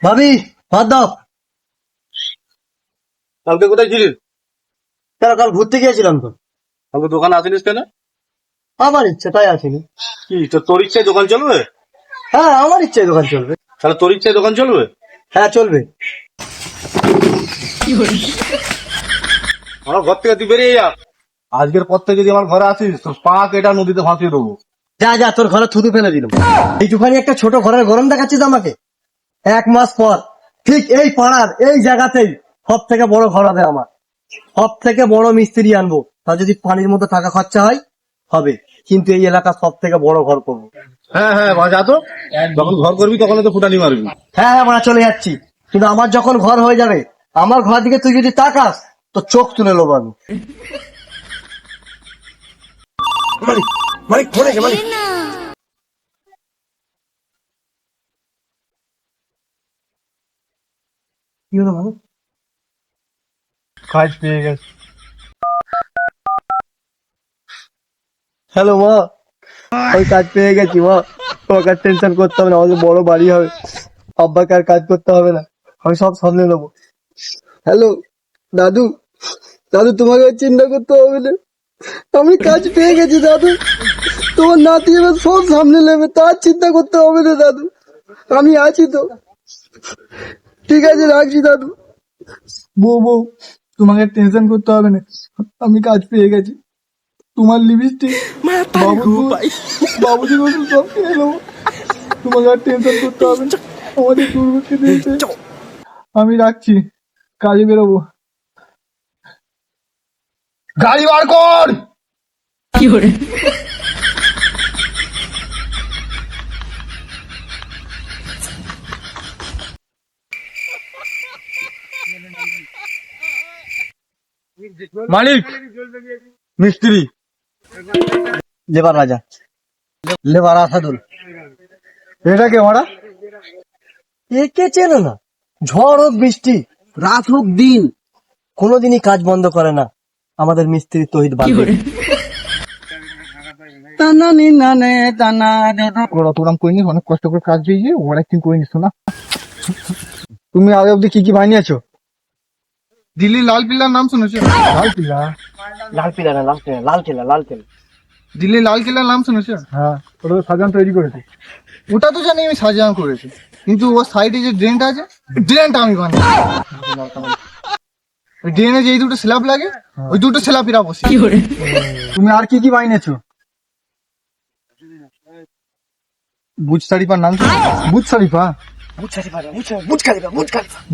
ভাবি, ভাত দাও। কালকে কোথায় ছিলিস? কেন, কাল ঘুরতে গিয়েছিলাম তো। কালকে দোকানে আসিনিস কেন? আমার ইচ্ছে তাই আসিনি। কি তোর ইচ্ছায় দোকান চলবে? হ্যাঁ, আমার ইচ্ছায় দোকান চলবে। তাহলে তোর ইচ্ছায় দোকান চলবে? হ্যাঁ, চলবে। আমার ঘর থেকে তুই বেরিয়ে যা। আজকের পর থেকে যদি আমার ঘরে আসিস তোর পা কেটা নদীতে ভাসিয়ে দেবো। যা যা, তোর ঘরে থুতু ফেলে দিল। এইটুখানি একটা ছোট ঘরের গরম দেখাচ্ছিস আমাকে। 1 মাস পর ঠিক এই পাড়ার এই জায়গাতেই সব থেকে বড় ঘর হবে আমার। সব থেকে বড় মিস্ত্রি আনবো। তা যদি পানির মতো টাকা খরচা হয় হবে, কিন্তু এই এলাকা সব থেকে বড় ঘর করবো। হ্যাঁ হ্যাঁ, যা তো। যখন ঘর করবি তখন তো ফুটানি মারবি। হ্যাঁ হ্যাঁ, মানে চলে যাচ্ছি, কিন্তু আমার যখন ঘর হয়ে যাবে, আমার ঘর দিকে তুই যদি তাকাস তো চোখ তুলে নেবো আমি। মালিক, মালিক ফোন এসে, মালিক। কি হলো মালিক? কাজ পেয়ে গেছে। হ্যালো মা, আমি কাজ পেয়ে গেছি মা। তোমাকে আর টেনশন করতে হবে না, আমাদের বড় বাড়ি হবে। আব্বাকে আর কাজ করতে হবে না, আমি সব সামলে নেবো। হ্যালো দাদু, দাদু তোমাকে আর চিন্তা করতে হবে না, আমি কাজ পেয়ে গেছি দাদু। তোমার নাতি এবার সব সামনে নেবে, তার চিন্তা করতে হবে না দাদু, আমি আছি তো। ঠিক আছে, রাখছি দাদু। বউ বউ, তোমাকে টেনশন করতে হবে না, আমি কাজ পেয়ে গেছি। তোমার লিপস্টিক, বাবুজির ওষুধ সব কিনে নেবো। তোমাকে আর টেনশন করতে হবে না, আমাদের দুর্গকে দিয়েছে। আমি রাখছি, কাজে বেরোবো। গাড়ি বার কর। মালিক, মিস্ত্রি, লেবার রাজা, লেবার আসাদুল। এটা কে মারা? একে চেনো না? ঝড় হোক বৃষ্টি, রাত হোক দিন, কোনোদিনই কাজ বন্ধ করে না আমাদের মিস্ত্রি তহিদ বাদে। ওরা তোরাম করিনি, অনেক কষ্ট করে কাজ দিয়েছে, ওরা একদিন করে নিস না। তুমি আগে অব্দি কি কি বানিয়েছো? দিল্লি লাল কিল্লার নাম শুনেছো? লাল কিল্লা? লাল পিলা না, লাল পিলা, লাল কেলা, লাল কেলা। দিল্লি লাল কিল্লার নাম শুনেছো? হ্যাঁ, ওটা তো শাহজাহান তৈরি করেছে। ওটা তো জানি আমি শাহজাহান করেছি, কিন্তু ওর সাইডে যে ড্রেনটা আছে, ড্রেনটা আমি বানাই। ড্রেনে যে এই দুটো স্ল্যাব লাগে, ওই দুটো স্ল্যাবেরা বসে। তুমি আর কি কি বানিয়েছো? বুজ শরিফার নাম শুনেছো? বুজ শরিফা?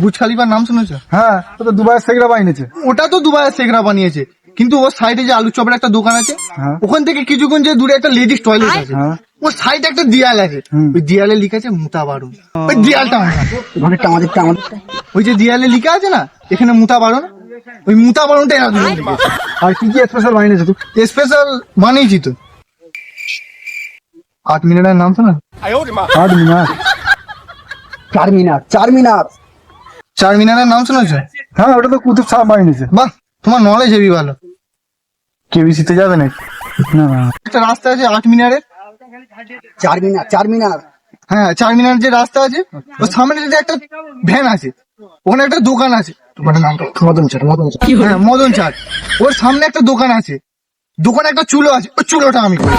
বুজ খালিফার নাম শুনেছো? হ্যাঁ, ওটা দুবাইয়ের শেখরা বানিয়েছে। ওটা তো দুবাইয়ের শেখরা বানিয়েছে, কিন্তু ওর সাইডে যে আলু চপের একটা দোকান আছে, ওখান থেকে কিছুক্ষণ যে দূরে একটা লেডিস টয়লেট আছে, ওর সাইডে একটা দেয়াল আছে, ওই দেয়ালে লিখা আছে মুতা বারণ। ওই দেয়ালটা আমাদেরটা, আমাদেরটা, আমাদেরটা। ওই যে দেয়ালে লিখা আছে না এখানে মুতা বারণ, ওই মুতা বারণটা এরা দুজন লিখেছে। আর কি কি স্পেশাল বানিয়েছে তুই? স্পেশাল বানিয়েছি তো 8 মিনিটের নাম শোনা? 8 মিনিট, 4 মিনার, 4 মিনার। 4 মিনারের নাম শুনেছো? হ্যাঁ, ওটা তো কুতুব সাহেব বানিয়েছে। বাহ, তোমার নলেজ হেবি ভালো। কেবিসিতে যাবে না? না, একটা রাস্তা আছে 8 মিনারের। 4 মিনার, 4 মিনার। হ্যাঁ, 4 মিনার যে রাস্তা আছে, ওর সামনে যে একটা ভ্যান আছে, ওখানে একটা দোকান আছে। তোমার নামটা মদন চাট, মদন চাট। হ্যাঁ, মদন চাট। ওর সামনে একটা দোকান আছে, দোকানে একটা চুলো আছে, ওই চুলোটা আমি করি।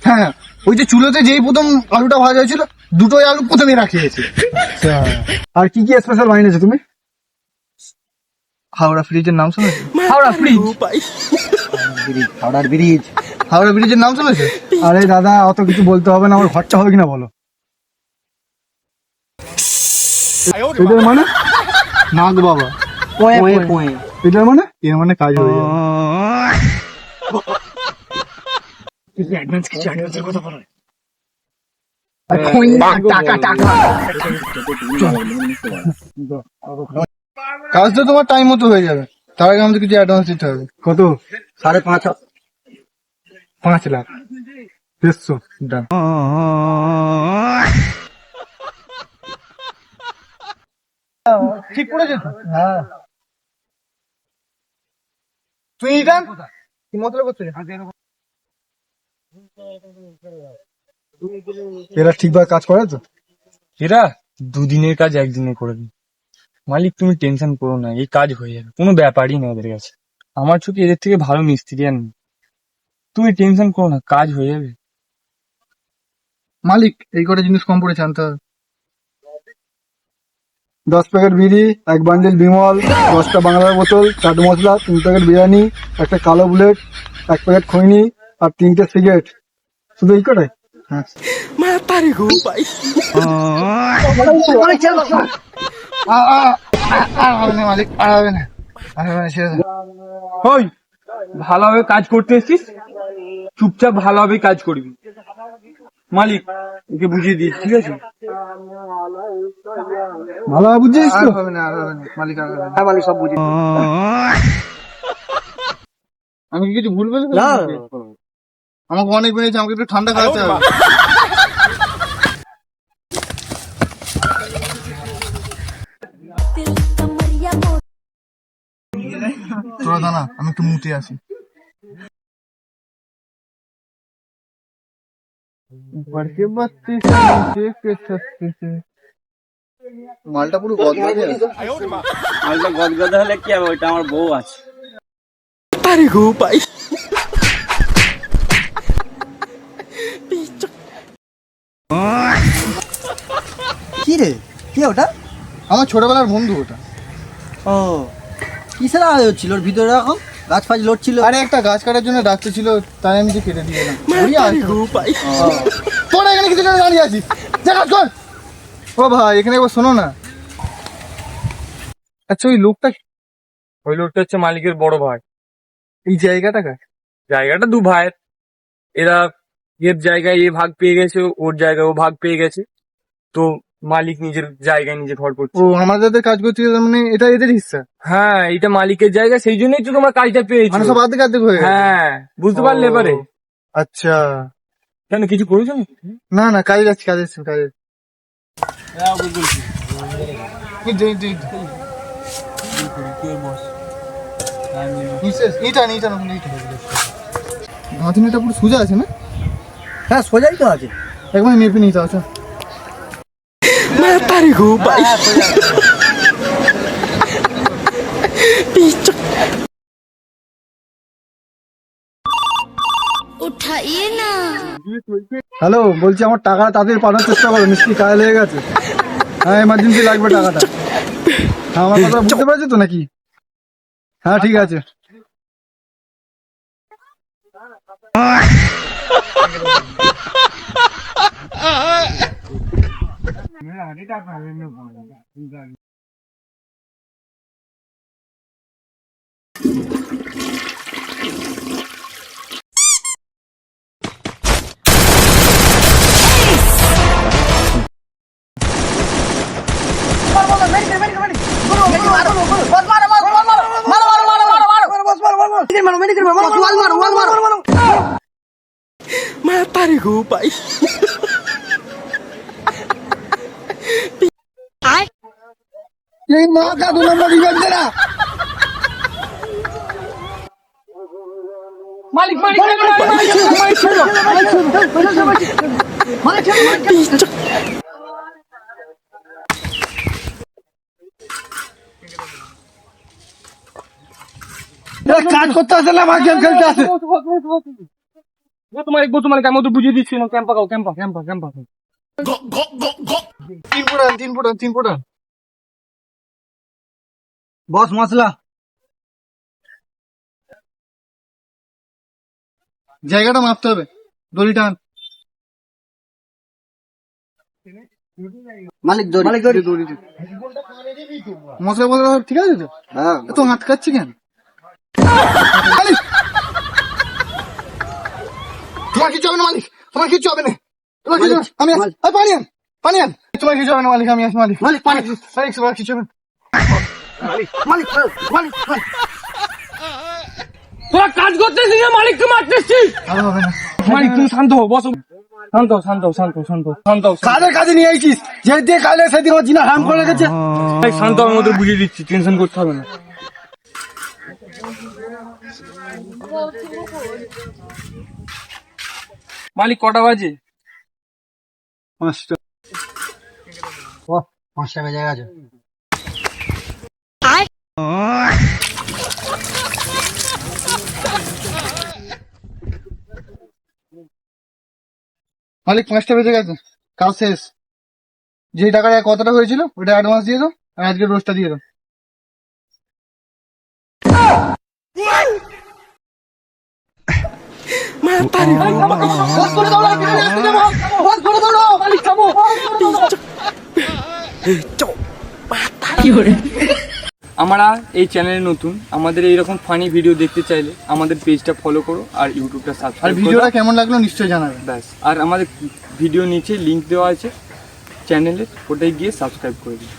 হ্যাঁ, ওই যে চুলোতে যেই প্রথম আলুটা ভাজা হয়েছিল, দুটোই আলু প্রথমে রাখিয়েছে। আর কি কি স্পেশাল বানিয়েছো তুমি? হাওড়া ব্রিজের নাম শুনেছো? হাওড়া ব্রিজ, হাওড়ার ব্রিজ। হাওড়া ব্রিজের নাম শুনেছো? আরে দাদা, অত কিছু বলতে হবে না, আমার খরচা হবে কিনা বলো। এটার মানে নাগ বাবা, এটার মানে এর মানে কাজ হয়ে যাবে। কাজ তো তোমার টাইম মতো হয়ে যাবে, তার আগে আমাদের কিছু অ্যাডভান্স দিতে হবে। কত? 5.5। 5 লাখ। 150 ডান। ঠিক করেছো তো? হ্যাঁ। তুই ডান কি মতলব করছিস? এরা ঠিকভাবে কাজ করে তো? এরা দুদিনের কাজ একদিনে করে দিই। মালিক তুমি টেনশন করো না, এই কাজ হয়ে যাবে, কোনো ব্যাপারই না এদের কাছে। আমার চোখে এদের থেকে ভালো মিস্ত্রি আর নেই। তুমি টেনশন করো না, কাজ হয়ে যাবে। মালিক এই কটা জিনিস কম পড়ে আনতে হবে। 10 প্যাকেট বিড়ি, 1 বান্ডিল বিমল, 10টা বাংলার বোতল, চাট মশলা, 3 প্যাকেট বিরিয়ানি, একটা কালো বুলেট, 1 প্যাকেট খৈনি আর 3টে সিগারেট। শুধু এই কটাই? হ্যাঁ। আর হবে না মালিক, আর হবে না, আর হবে না, ছেড়ে দাও। ওই ভালোভাবে কাজ করতে এসছিস, চুপচাপ ভালোভাবে কাজ করবি। মালিক ওকে বুঝিয়ে দিস, ঠিক আছে? ভালোভাবে বুঝছিস আর তো? হবে না, আর হবে না মালিক, আর হবে না। হ্যাঁ মালিক, সব বুঝি। আমি কি কিছু ভুল বলেছি? না, আমাকে অনেক বেড়েছে, আমাকে একটু ঠান্ডা খাওয়াতে হবে। তোরা দাঁড়া, আমি একটু মুতে আসি। মালটা পুরো গদগদে আছে। মালটা গদগদে হলে কি হবে, ওইটা আমার বউ আছে। কি রে, কি ওটা? আমার ছোটবেলার বন্ধু ওটা। ও, কিসের আওয়াজ হচ্ছিল ওর ভিতরে? এখন গাছ ফাছ লড়ছিল। আরে একটা গাছ কাটার জন্য ডাকতে ছিল, তাই আমি যে কেটে দিয়ে এলাম। তোরা এখানে কিছু জন্য দাঁড়িয়ে আছিস, যা কাজ কর। ও ভাই, এখানে একবার শোনো না। আচ্ছা ওই লোকটা, ওই লোকটা হচ্ছে মালিকের বড় ভাই। এই জায়গাটা কার? জায়গাটা দু ভাইয়ের। এরা এর জায়গায় এ ভাগ পেয়ে গেছে, ওর জায়গায় ও ভাগ পেয়ে গেছে। তো মালিক নিজের জায়গায় নিজে ঘর করছে। ও আমাদের কাজ করতে গেলে মানে এটা এদের হিস্সা? হ্যাঁ, এটা মালিকের জায়গা, সেই জন্যই তো তোমার কাজটা পেয়েছো। মানে সব আর্ধেক আর্ধেক হয়ে গেছে। হ্যাঁ, বুঝতে পারলে ও, এবারে? আচ্ছা। কেন, কিছু করেছো নাকি? না না, কাজে যাচ্ছি, কাজে যাচ্ছি, কাজে যাচ্ছি। গাঁথনিটা পুরো সোজা আছে না? হ্যাঁ, সোজাই তো আছে। একবার মেপে নিতে আছে। उठाइए ना। হ্যালো, বলছি আমার টাকাটা তাড়াতাড়ি পাঠানোর চেষ্টা করো, মিষ্টি কাজ লেগে গেছে। হ্যাঁ, এমার্জেন্সি লাগবে টাকাটা। হ্যাঁ, আমার কথা বুঝতে পেরেছো তো নাকি? হ্যাঁ, ঠিক আছে। এই মা का 2 নম্বর রিভেঞ্জ দে না। মালিক মালিক কাজ করতে আসে না, আমার গেম খেলতে আসে। তোমার আমি তো বুঝিয়ে দিচ্ছি না। ক্যাম্পা খাও, ক্যাম্পা ক্যাম্পা ক্যাম্পা খাও। 3 ফুটান 3 ফুটান 3 ফুটান। বস, মশলা। জায়গাটা মাপতে হবে, দড়ি টান। মালিক দড়ি, মালিক দড়ি। দড়ি দে। মশলা মশলা সব ঠিক আছে তো? হ্যাঁ, এত আটকাচ্ছি কেন? মালিক, তোমার কিছু হবে না মালিক, তোমার কিছু হবে না, তোমার কিছু হবে না। আমি আসি। এই পানি আন, পানি আন। তোমার কিছু হবে না মালিক, আমি আসি মালিক। মালিক পানি। মালিক তোমার কিছু হবে না। মালিক মালিক মালিক। তোরা কাজ করতেছিস না, মালিককে মারতেছিস। আর হবে না। মালিক তুমি শান্ত হও, বসো। শান্ত হও, শান্ত হও, শান্ত হও, শান্ত হও, শান্ত হও। কাজের কাজে নিয়ে আইছিস, যে দিয়ে কালে সেদিন আমার জিনা হাম করে রেখেছে। এই শান্ত হওয়ার মধ্যে বুঝিয়ে দিচ্ছি, টেনশন করতে হবে না। মালিক কটা বাজে? 5টা। 5 টাকা জায়গা আছে। মালিক 5টা বেজে গেছে, কাজ শেষ। যে টাকাটা কতটা হয়েছিল ওটা অ্যাডভান্স দিয়ে দাও, আর আজকে রোজটা দিয়ে দাও। আমরা এই চ্যানেলে নতুন, আমাদের এইরকম ফানি ভিডিও দেখতে চাইলে আমাদের পেজটা ফলো করো আর ইউটিউবটা আর সাবস্ক্রাইব করো। ভিডিওটা কেমন লাগলো নিশ্চয়ই জানাবে। ব্যাস, আর আমাদের ভিডিও নিচে লিংক দেওয়া আছে চ্যানেলের, ওটাই গিয়ে সাবস্ক্রাইব করে দিন।